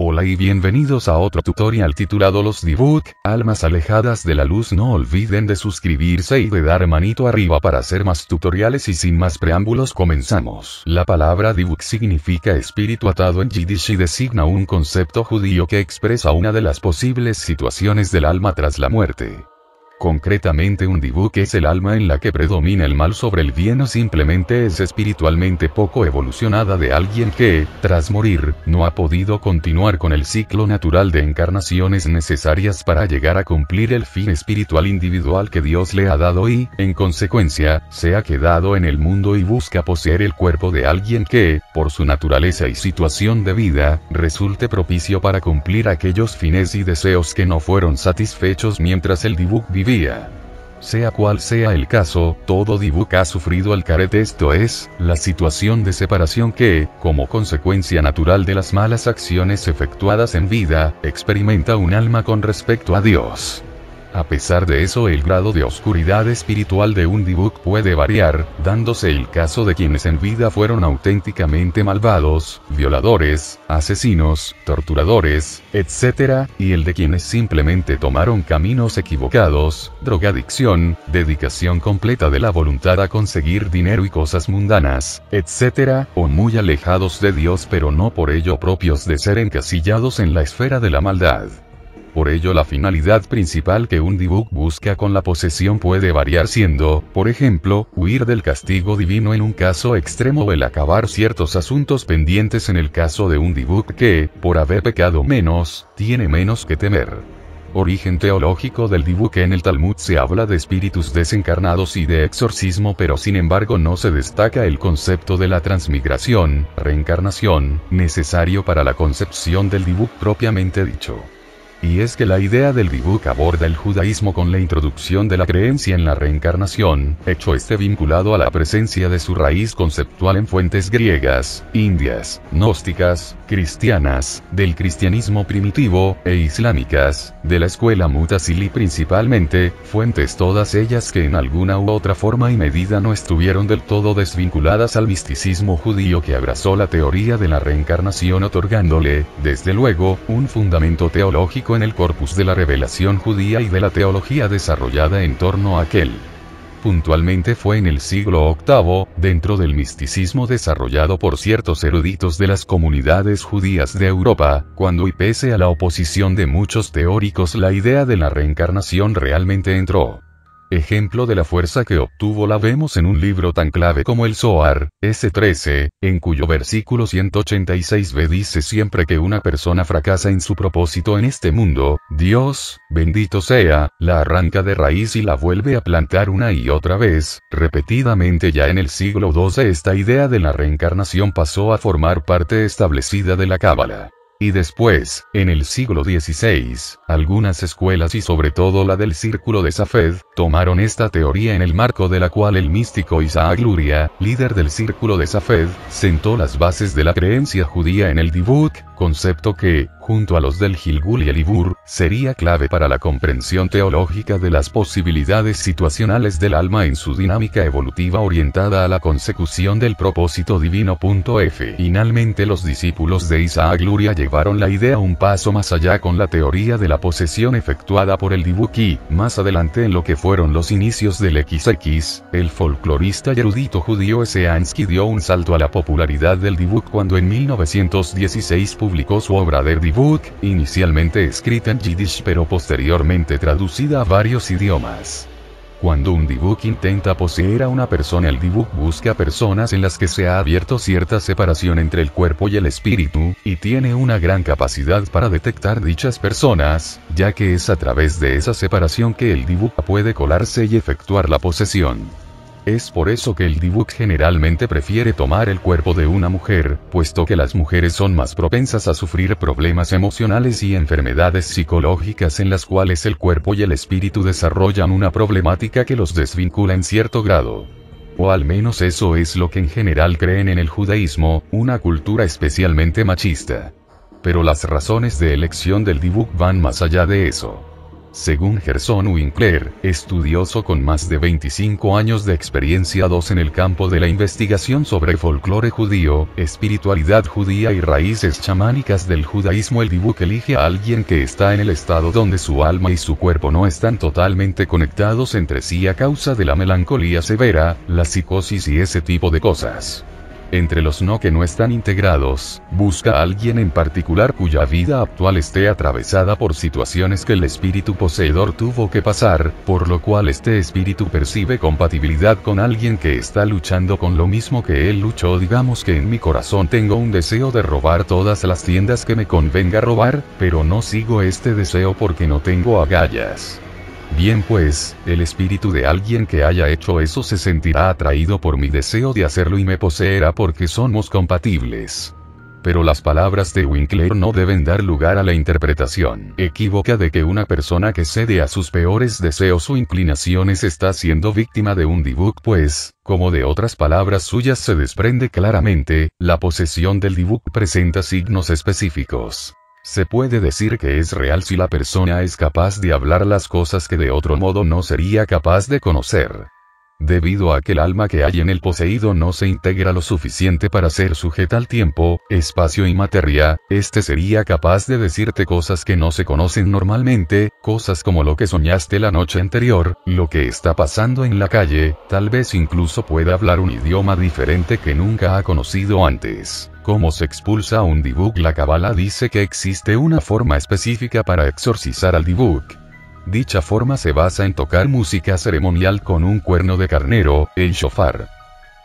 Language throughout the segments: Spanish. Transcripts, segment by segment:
Hola y bienvenidos a otro tutorial titulado Los Dibuc, almas alejadas de la luz. No olviden de suscribirse y de dar manito arriba para hacer más tutoriales y sin más preámbulos comenzamos. La palabra Dibuc significa espíritu atado en Yiddish y designa un concepto judío que expresa una de las posibles situaciones del alma tras la muerte. Concretamente un Dibuc es el alma en la que predomina el mal sobre el bien o simplemente es espiritualmente poco evolucionada de alguien que, tras morir, no ha podido continuar con el ciclo natural de encarnaciones necesarias para llegar a cumplir el fin espiritual individual que Dios le ha dado y, en consecuencia, se ha quedado en el mundo y busca poseer el cuerpo de alguien que, por su naturaleza y situación de vida, resulte propicio para cumplir aquellos fines y deseos que no fueron satisfechos mientras el Dibuc vivía. Sea cual sea el caso, todo Dibuc ha sufrido el caret, esto es, la situación de separación que, como consecuencia natural de las malas acciones efectuadas en vida, experimenta un alma con respecto a Dios. A pesar de eso, el grado de oscuridad espiritual de un Dibuc puede variar, dándose el caso de quienes en vida fueron auténticamente malvados, violadores, asesinos, torturadores, etc., y el de quienes simplemente tomaron caminos equivocados, drogadicción, dedicación completa de la voluntad a conseguir dinero y cosas mundanas, etc., o muy alejados de Dios pero no por ello propios de ser encasillados en la esfera de la maldad. Por ello la finalidad principal que un Dibuc busca con la posesión puede variar siendo, por ejemplo, huir del castigo divino en un caso extremo o el acabar ciertos asuntos pendientes en el caso de un Dibuc que, por haber pecado menos, tiene menos que temer. Origen teológico del Dibuc. En el Talmud se habla de espíritus desencarnados y de exorcismo, pero sin embargo no se destaca el concepto de la transmigración, reencarnación, necesario para la concepción del Dibuc propiamente dicho. Y es que la idea del Dibuc aborda el judaísmo con la introducción de la creencia en la reencarnación, hecho este vinculado a la presencia de su raíz conceptual en fuentes griegas, indias, gnósticas, cristianas, del cristianismo primitivo, e islámicas, de la escuela Mu'tazili principalmente, fuentes todas ellas que en alguna u otra forma y medida no estuvieron del todo desvinculadas al misticismo judío que abrazó la teoría de la reencarnación otorgándole, desde luego, un fundamento teológico en el corpus de la revelación judía y de la teología desarrollada en torno a aquel. Puntualmente fue en el siglo VIII, dentro del misticismo desarrollado por ciertos eruditos de las comunidades judías de Europa, cuando y pese a la oposición de muchos teóricos la idea de la reencarnación realmente entró. Ejemplo de la fuerza que obtuvo la vemos en un libro tan clave como el Zohar, S13, en cuyo versículo 186b dice: siempre que una persona fracasa en su propósito en este mundo, Dios, bendito sea, la arranca de raíz y la vuelve a plantar una y otra vez, repetidamente. Ya en el siglo XII esta idea de la reencarnación pasó a formar parte establecida de la Cábala. Y después, en el siglo XVI, algunas escuelas y sobre todo la del Círculo de Safed, tomaron esta teoría en el marco de la cual el místico Isaac Luria, líder del Círculo de Safed, sentó las bases de la creencia judía en el Dibuc, concepto que, junto a los del Gilgul y el Ibur, sería clave para la comprensión teológica de las posibilidades situacionales del alma en su dinámica evolutiva orientada a la consecución del propósito divino. Finalmente los discípulos de Isaac Luria llevaron la idea un paso más allá con la teoría de la posesión efectuada por el Dibuc y, más adelante en lo que fueron los inicios del XX, el folclorista y erudito judío S. Ansky dio un salto a la popularidad del Dibuc cuando en 1916 publicó su obra Der Dibuc, inicialmente escrita en Yiddish pero posteriormente traducida a varios idiomas. Cuando un Dibuc intenta poseer a una persona, el Dibuc busca personas en las que se ha abierto cierta separación entre el cuerpo y el espíritu, y tiene una gran capacidad para detectar dichas personas, ya que es a través de esa separación que el Dibuc puede colarse y efectuar la posesión. Es por eso que el Dibuc generalmente prefiere tomar el cuerpo de una mujer, puesto que las mujeres son más propensas a sufrir problemas emocionales y enfermedades psicológicas en las cuales el cuerpo y el espíritu desarrollan una problemática que los desvincula en cierto grado. O al menos eso es lo que en general creen en el judaísmo, una cultura especialmente machista. Pero las razones de elección del Dibuc van más allá de eso. Según Gerson Winkler, estudioso con más de 25 años de experiencia en el campo de la investigación sobre folclore judío, espiritualidad judía y raíces chamánicas del judaísmo, el Dibuk elige a alguien que está en el estado donde su alma y su cuerpo no están totalmente conectados entre sí a causa de la melancolía severa, la psicosis y ese tipo de cosas. Entre los que no están integrados, busca a alguien en particular cuya vida actual esté atravesada por situaciones que el espíritu poseedor tuvo que pasar, por lo cual este espíritu percibe compatibilidad con alguien que está luchando con lo mismo que él luchó. Digamos que en mi corazón tengo un deseo de robar todas las tiendas que me convenga robar, pero no sigo este deseo porque no tengo agallas. Bien pues, el espíritu de alguien que haya hecho eso se sentirá atraído por mi deseo de hacerlo y me poseerá porque somos compatibles. Pero las palabras de Winkler no deben dar lugar a la interpretación equívoca de que una persona que cede a sus peores deseos o inclinaciones está siendo víctima de un Dibuk, pues, como de otras palabras suyas se desprende claramente, la posesión del Dibuk presenta signos específicos. Se puede decir que es real si la persona es capaz de hablar las cosas que de otro modo no sería capaz de conocer. Debido a que el alma que hay en el poseído no se integra lo suficiente para ser sujeta al tiempo, espacio y materia, este sería capaz de decirte cosas que no se conocen normalmente, cosas como lo que soñaste la noche anterior, lo que está pasando en la calle, tal vez incluso pueda hablar un idioma diferente que nunca ha conocido antes. ¿Cómo se expulsa a un Dibuk? La Kabbalah dice que existe una forma específica para exorcizar al Dibuk. Dicha forma se basa en tocar música ceremonial con un cuerno de carnero, el shofar.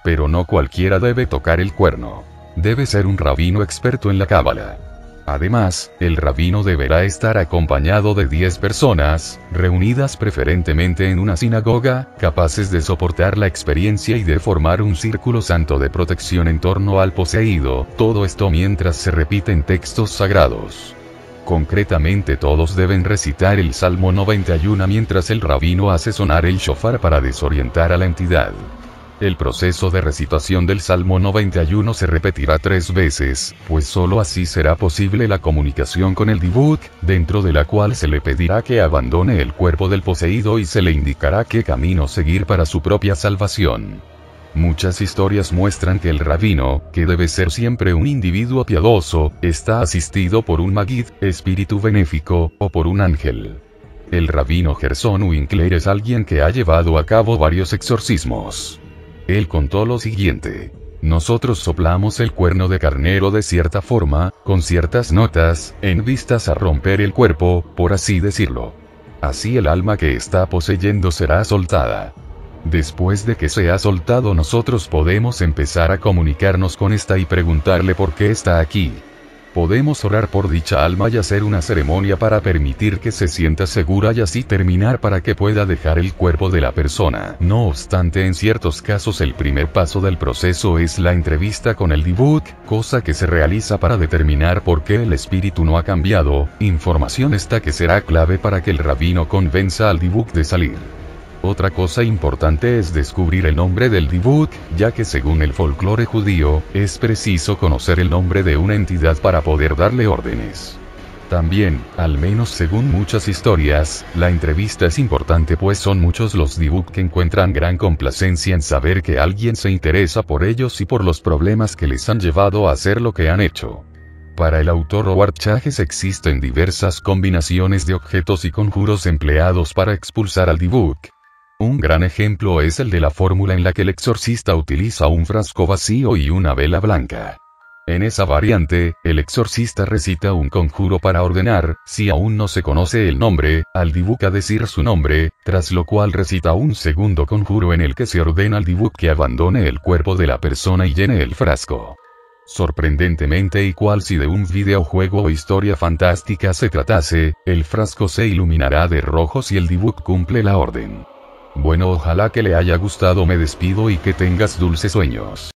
Pero no cualquiera debe tocar el cuerno. Debe ser un rabino experto en la Kabbalah. Además, el rabino deberá estar acompañado de 10 personas, reunidas preferentemente en una sinagoga, capaces de soportar la experiencia y de formar un círculo santo de protección en torno al poseído, todo esto mientras se repiten textos sagrados. Concretamente todos deben recitar el Salmo 91 mientras el rabino hace sonar el shofar para desorientar a la entidad. El proceso de recitación del Salmo 91 se repetirá 3 veces, pues solo así será posible la comunicación con el Dibuk, dentro de la cual se le pedirá que abandone el cuerpo del poseído y se le indicará qué camino seguir para su propia salvación. Muchas historias muestran que el rabino, que debe ser siempre un individuo piadoso, está asistido por un Magid, espíritu benéfico, o por un ángel. El rabino Gerson Winkler es alguien que ha llevado a cabo varios exorcismos. Él contó lo siguiente: nosotros soplamos el cuerno de carnero de cierta forma, con ciertas notas, en vistas a romper el cuerpo, por así decirlo. Así el alma que está poseyendo será soltada. Después de que sea soltado, nosotros podemos empezar a comunicarnos con esta y preguntarle por qué está aquí. Podemos orar por dicha alma y hacer una ceremonia para permitir que se sienta segura y así terminar para que pueda dejar el cuerpo de la persona. No obstante, en ciertos casos el primer paso del proceso es la entrevista con el Dibuk, cosa que se realiza para determinar por qué el espíritu no ha cambiado, información esta que será clave para que el rabino convenza al Dibuk de salir. Otra cosa importante es descubrir el nombre del Dibuk, ya que según el folclore judío, es preciso conocer el nombre de una entidad para poder darle órdenes. También, al menos según muchas historias, la entrevista es importante pues son muchos los Dibuk que encuentran gran complacencia en saber que alguien se interesa por ellos y por los problemas que les han llevado a hacer lo que han hecho. Para el autor Howard Chajes existen diversas combinaciones de objetos y conjuros empleados para expulsar al Dibuk. Un gran ejemplo es el de la fórmula en la que el exorcista utiliza un frasco vacío y una vela blanca. En esa variante, el exorcista recita un conjuro para ordenar, si aún no se conoce el nombre, al Dibuk a decir su nombre, tras lo cual recita un segundo conjuro en el que se ordena al Dibuk que abandone el cuerpo de la persona y llene el frasco. Sorprendentemente, y cual si de un videojuego o historia fantástica se tratase, el frasco se iluminará de rojo si el Dibuk cumple la orden. Bueno, ojalá que le haya gustado, me despido y que tengas dulces sueños.